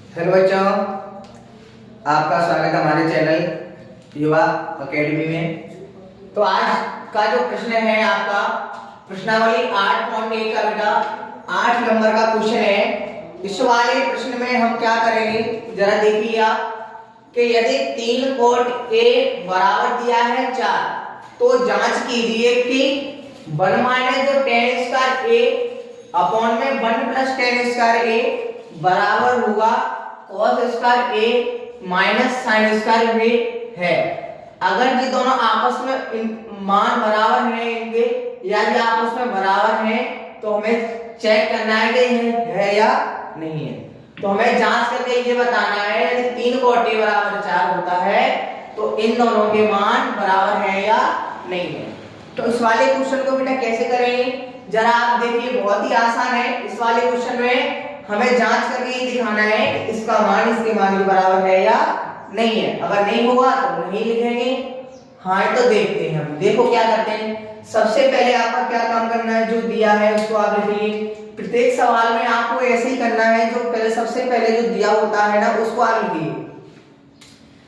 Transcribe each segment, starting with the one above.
Hello बच्चों, आपका स्वागत है हमारे चैनल युवा अकेडमी में। तो आज का जो प्रश्न है आपका प्रश्नावली 8.1 का बेटा 8 नंबर का क्वेश्चन है। इस वाले प्रश्न में हम क्या करेंगे जरा देखिए आप कि यदि 3 कोट ए बराबर दिया है 4 तो जांच कीजिए कि 1 माइनस जो टेन स्क्वायर ए अपॉन में 1 प्लस टेन स्क्वायर ए बराबर होगा cos स्क्वायर ए माइनस साइन स्क्वायर बी है। अगर ये दोनों आपस में मान बराबर हैं इनके या ये आपस में बराबर हैं तो हमें चेक करना है कि है या नहीं है। तो हमें जांच करके ये बताना है यदि 3 कोट ए बराबर 4 होता है तो इन दोनों के मान बराबर है या नहीं है। तो इस वाले क्वेश्चन को बेटा कैसे करेंगे जरा आप देखिए, बहुत ही आसान है। इस वाले क्वेश्चन में हमें जांच करके ये दिखाना है कि इसका मान इसके मान के बराबर है या नहीं है। अगर नहीं होगा तो नहीं लिखेंगे, हाँ तो देखते हैं हम। देखो क्या करते हैं, सबसे पहले आपका क्या काम करना है, जो दिया है उसको आप लिखिए। प्रत्येक सवाल में आपको ऐसे ही करना है, जो पहले सबसे पहले जो दिया होता है ना उसको आप लिखिए,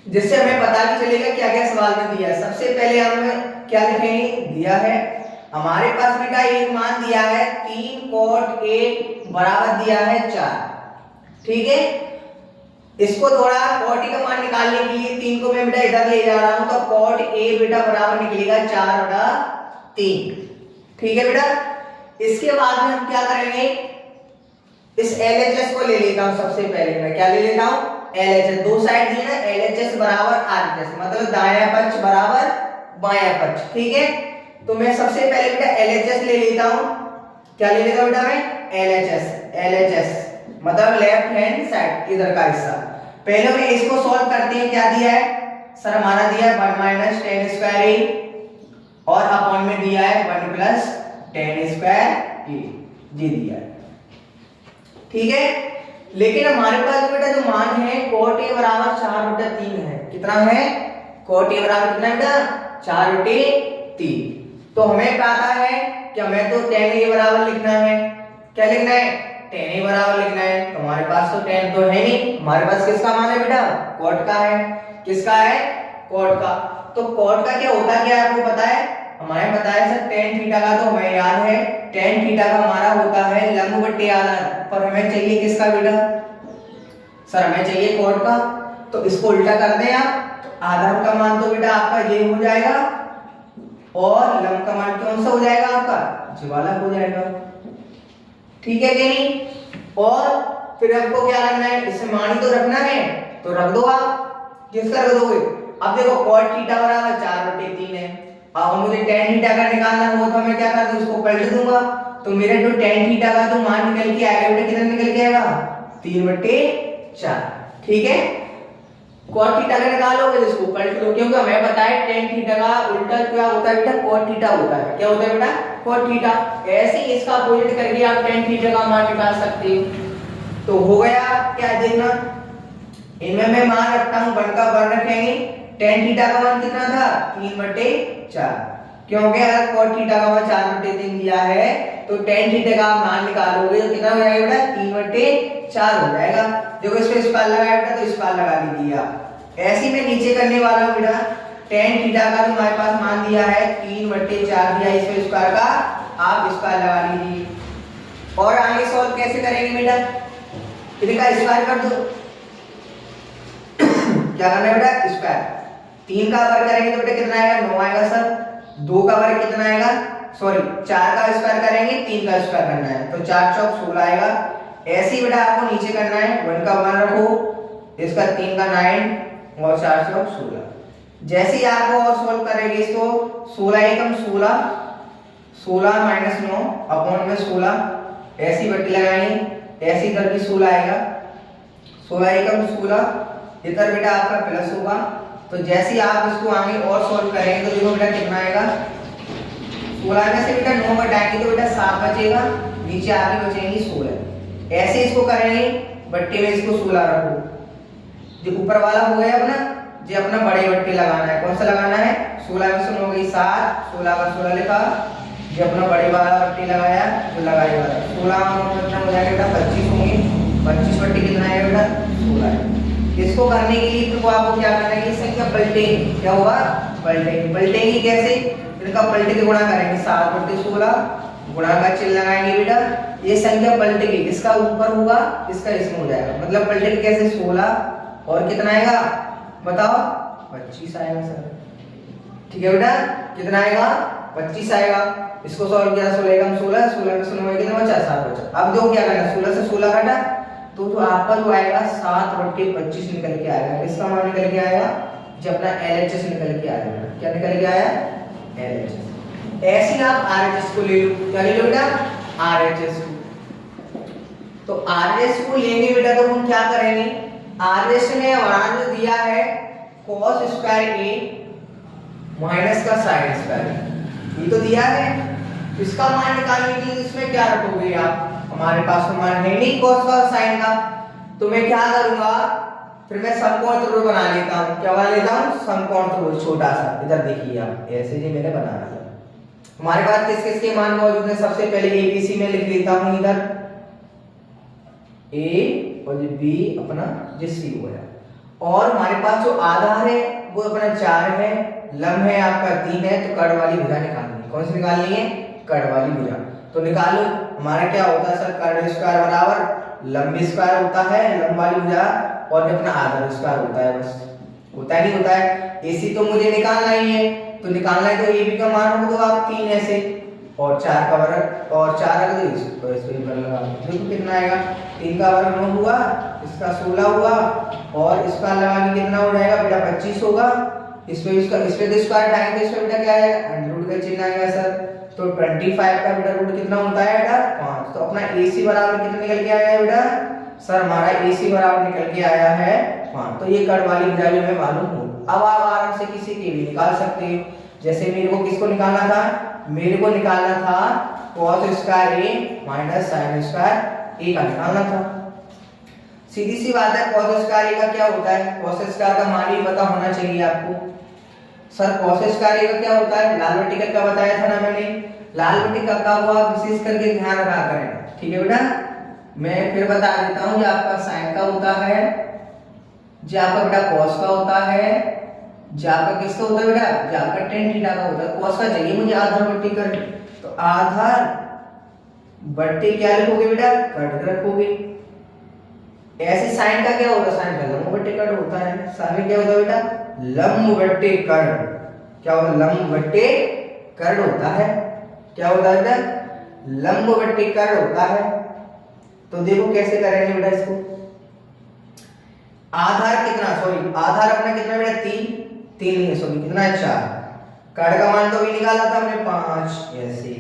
जिससे हमें पता भी चलेगा क्या क्या सवाल में दिया है। सबसे पहले हम क्या लिखेंगे, दिया है हमारे पास बेटा एक मान दिया है 3 कोट ए बराबर दिया है 4, ठीक है। इसको थोड़ा कोट ए का मान निकालने के लिए 3 को मैं बेटा इधर ले जा रहा हूं तो कोट ए बेटा बराबर निकलेगा 4/3, ठीक है बेटा। इसके बाद में हम क्या करेंगे, इस LHS को ले लेता हूं। सबसे पहले मैं क्या ले लेता हूं, LHS। दो साइड दी ना, LHS बराबर RHS, मतलब दायां पक्ष बराबर बायां पक्ष, ठीक है। तो मैं सबसे पहले बेटा LHS ले लेता हूं। क्या ले लेता हूं बेटा मैं, LHS मतलब लेफ्ट हैंड साइड, इधर का हिस्सा। पहले में इसको सॉल्व करते हैं। क्या दिया है सर, हमारा दिया है 1 माइनस टेन स्क्वायर ए और अपॉन में दिया है 1 प्लस टेन स्क्वायर ए, जी दिया है, ठीक है। लेकिन हमारे पास बेटा जो मान है कोट ए बराबर 4/3 है। कितना है, कोट ए बराबर कितना है बेटा, 4/3। तो हमें पता है कि हमें तो tan ए बराबर लिखना है। क्या लिखना है, tan ए बराबर लिखना है। तो हमारे पास तो tan तो है नहीं, हमारे पास किसका मान है बेटा, कोट का है। किसका है, कोट का। तो कोट का क्या होता क्या है आपको पता है, हमें पता है सर tan थीटा का, तो हमें याद है tan थीटा का हमारा होता है लंब बटे आधार। पर हमें चाहिए किसका बेटा, सर हमें चाहिए कोट का। तो इसको उल्टा कर दें आप, तो आधार का मान तो बेटा आपका ये हो जाएगा और लंब का मान कौन सा हो जाएगा आपका, जी वाला हो जाएगा, ठीक है कि नहीं। और फिर आपको क्या करना है, इसे मान ही तो रखना है तो रख दो आप। किसका रख दोगे, अब देखो cot थीटा बराबर 4/3 है। अब मुझे tan थीटा का निकालना हो तो मैं क्या कर दूं, उसको पलट दूंगा। तो मेरे जो tan थीटा का तो मान निकल के आएगा बेटा, कितना निकल के आएगा, 3/4, ठीक है। cot थीटा का निकालोगे तो इसको पलट लो, क्योंकि हमें पता है tan थीटा का उल्टा क्या होता है बेटा, cot थीटा होता है। क्या होता है बेटा, cot थीटा। ऐसे ही इसका अपोजिट करके आप tan थीटा का मान निकाल सकते हो। तो हो गया, क्या देखना, इनमें मैं मान रखता हूं 1 का 1 रखेंगे। tan थीटा का मान कितना था, 3/4, क्योंकि अगर cot थीटा का मान 4/3 दिया है तो tan थीटा का मान निकालोगे तो कितना हो जाएगा बेटा, 3/4 हो जाएगा। देखो इस पे स्क्वायर लगाया बेटा, तो स्क्वायर लगा दीजिए आप। ऐसे ही मैं नीचे करने वाला हूं बेटा, tan थीटा का जो हमारे पास मान दिया है 3/4 दिया, इस पे स्क्वायर का आप स्क्वायर लगा लीजिए। और आगे सॉल्व कैसे करेंगे बेटा, इनका स्क्वायर कर दो। क्या करना है बेटा, स्क्वायर। 3 का वर्ग करेंगे तो बेटा कितना आएगा, 9 आएगा सर। 2 का वर्ग कितना आएगा, सॉरी 4 का स्क्वायर करेंगे, 3 का स्क्वायर करना है तो 4 चौक 16 आएगा। ऐसे ही बेटा आपको नीचे करना है, 1 का 1 रखो, इसका 3 का 9 और 4 चौक 16। जैसे ही आपको और सोल्व करेंगे इसको, 16 एकम 16, 16 माइनस 9 अपॉन में 16, ऐसी बट्टी लगाएंगे, ऐसी इधर भी 16 आएगा, 16 एकम 16, इधर बेटा आपका प्लस होगा। तो जैसे ही आप इसको आगे और सॉल्व करेंगे तो देखो बेटा कितना आएगा, 16 में से बेटा 9 घटाएंगे तो बेटा 7 बचेगा, नीचे आगे बचेंगी 16। ऐसे इसको करेंगे, बट्टे में इसको 16 रखो। जो ऊपर वाला हो गया अपना, जो अपना बड़े बट्टे लगाना है, कौन सा लगाना है, 16 में से 9 गई 7, 16 का 16 लिखा, जो अपना बड़े वाला बट्टे लगाया जो लगाएगा 16 कितना हो जाएगा बेटा, 25 होंगे। 25 बट्टे कितना आएगा बेटा, 16। होता है। इसको करने के लिए तुमको आपको क्या करना है, ये संख्या पलटेंगे, क्या होगा, पलटेंगे। पलटेंगे कैसे, इनका पलट के गुणा करेंगे, 7/16 गुणा का चिन्ह लगाएंगे बेटा, ये संख्या पलटेगी, इसका ऊपर होगा इसका इसमें हो जाएगा, मतलब पलटेगी कैसे, 16 और कितना आएगा बताओ, 25 आएगा सर। ठीक है बेटा, कितना आएगा, 25 आएगा। इसको सॉल्व किया, 16 कम 16, 16 में 16 कितना बचा, 7 बचा। अब देखो क्या करना है, 16 से 16 काटा तो जो आपका जो आएगा 7/25 निकल के आएगा। किसका मान निकल के आएगा, जो अपना LHS निकल के आएगा। क्या निकल के आया, LHS। ऐसे ही आप RHS को ले लो, क्या ले लो बेटा, RHS को। तो RHS को लेंगे बेटा तो हम क्या करेंगे, RHS में वहां जो दिया है cos स्क्वायर a माइनस का sin स्क्वायर, ये तो दिया है। इसका मान निकालने के लिए इसमें क्या रखोगे आप, हमारे पास तो मान है नहीं cos का sin का, तो मैं क्या करूंगा, फिर मैं समकोण त्रिभुज बना लेता हूं। क्या बना लेता हूं, समकोण त्रिभुज छोटा सा। इधर देखिए आप, ऐसे ही मैंने बनाना है। हमारे पास किस किस के मान मौजूद हैं, सबसे पहले ABC में लिख लेता हूं, इधर A और B अपना जो C हो गया, और हमारे पास जो आधार है वो अपना 4 है, लंब है आपका 3 है, तो कर्ण वाली भुजा निकालनी है। कौन सी निकालनी है, कर्ण वाली भुजा। तो निकालो, हमारा क्या होता है सर, कर्ण स्क्वायर बराबर लंब स्क्वायर होता है, लंब वाली भुजा, और जो अपना आधार स्क्वायर होता है, बस होता ही होता है। AC तो मुझे निकालना ही है, तो निकालना है तो AB का मान हो तो आप 3 ऐसे, और 4 का वर्ग, और 4 अगर तो इस पे वर्ग लगा, देखो कितना आएगा, 3 का वर्ग 9 हुआ, इसका 16 हुआ, और इसका लगा के कितना हो जाएगा बेटा, 25 होगा। इस पे इसका इस पे तो स्क्वायर उठाएंगे, तो इस पे बेटा क्या आएगा, अंडर रूट का चिन्ह आएगा सर। तो 25 का बेटा रूट कितना होता है बेटा, 5। तो अपना AC बराबर कितना निकल के आया है बेटा, सर हमारा AC बराबर निकल के आया है 5। तो ये कर्ण वाली भुजा जो हमें मालूम हो। अब आप आराम से किसी के भी निकाल सकते हो, जैसे मेरे को किसको निकालना था, मेरे को निकालना था cos square a minus sin square a का निकालना था। सीधी सी बात है, cos स्क्वायर a का क्या होता है, cos स्क्वायर का मान ही पता होना चाहिए आपको। सर cos स्क्वायर a का क्या होता है, लाल वर्टिकल का बताया था ना मैंने, लाल वर्टिकल का हुआ विशेष करके ध्यान रखा करें। ठीक है बेटा, मैं फिर बता देता हूं, जो आपका sin का होता है, जो आपका बेटा cos का होता है, जो आपका किसका होता है बेटा, जो आपका tan थीटा का होता है। cos का चाहिए मुझे आधार बट्टी कर्ण, तो आधार बट्टी क्या लिखोगे बेटा, कर्ण रखोगे। ऐसे sin का क्या होता है, sin का लंब बट्टी कर्ण होता है। sin में क्या होता है बेटा, लंब बट्टी कर्ण, क्या होता है, लंब बट्टी कर्ण होता है। क्या होता है बेटा, लंब बट्टी कर्ण होता है। तो देखो कैसे करेंगे बेटा इसको, आधार कितना, सॉरी आधार अपना कितना बेटा, 3 नहीं है, सॉरी कितना है, 4। कर्ण का मान तो भी निकाला था हमने 5, ऐसे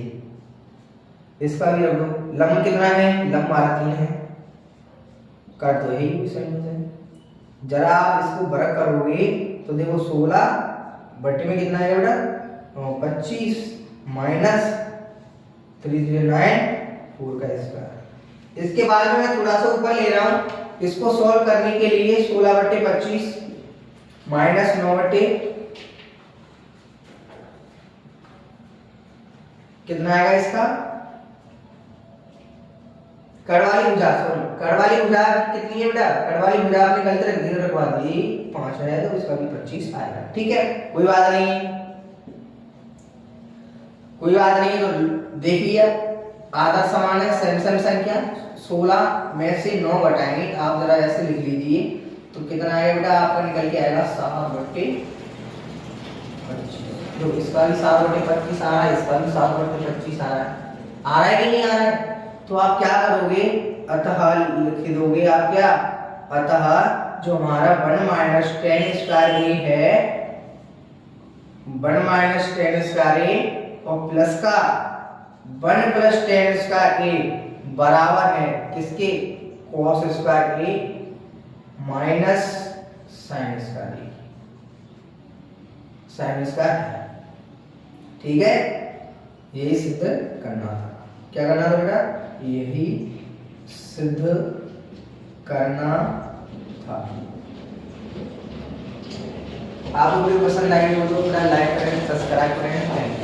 इसका भी रख दो। लंब कितना है, लंब हमारा 3 है, कर्ण तो यही है। जरा आप इसको वर्ग करोगे तो देखो 16 बट्टे में कितना आएगा बेटा, 25 माइनस 309 4 का स्क्वायर। इसके बाद में मैं थोड़ा सा ऊपर ले रहा हूं, इसको सॉल्व करने के लिए 16/25 माइनस 9 कितना आएगा इसका, कर्ण वाली भुजा, सॉरी कर्ण वाली भुजा कितनी है बेटा, कर्ण वाली भुजा आपने गलत रख दी, रखवा दी 5 है, तो इसका भी 25 आएगा। ठीक है, कोई बात नहीं है, कोई बात नहीं है। तो देखिए आधा समान है, सम संख्या 16 में से 9 घटाएंगे, आप जरा ऐसे लिख लीजिए, तो कितना आएगा बेटा, आपका निकल के आएगा 7/25। जो इसका भी 7/25 आ रहा है, इसका भी 7/25 आ रहा है। आ रहा है कि नहीं आ रहा है, तो आप क्या करोगे, अतः लिख दोगे आप क्या, अतः जो हमारा 1 माइनस tan स्क्वायर a है, 1 माइनस tan स्क्वायर a और प्लस का 1 प्लस tan स्क्वायर a बराबर है किसके, cos square a minus sin square a, sin square. ठीक है, यही सिद्ध करना था। क्या करना था बेटा, यही सिद्ध करना था। आपको वीडियो पसंद आई हो तो लाइक करें, सब्सक्राइब करें।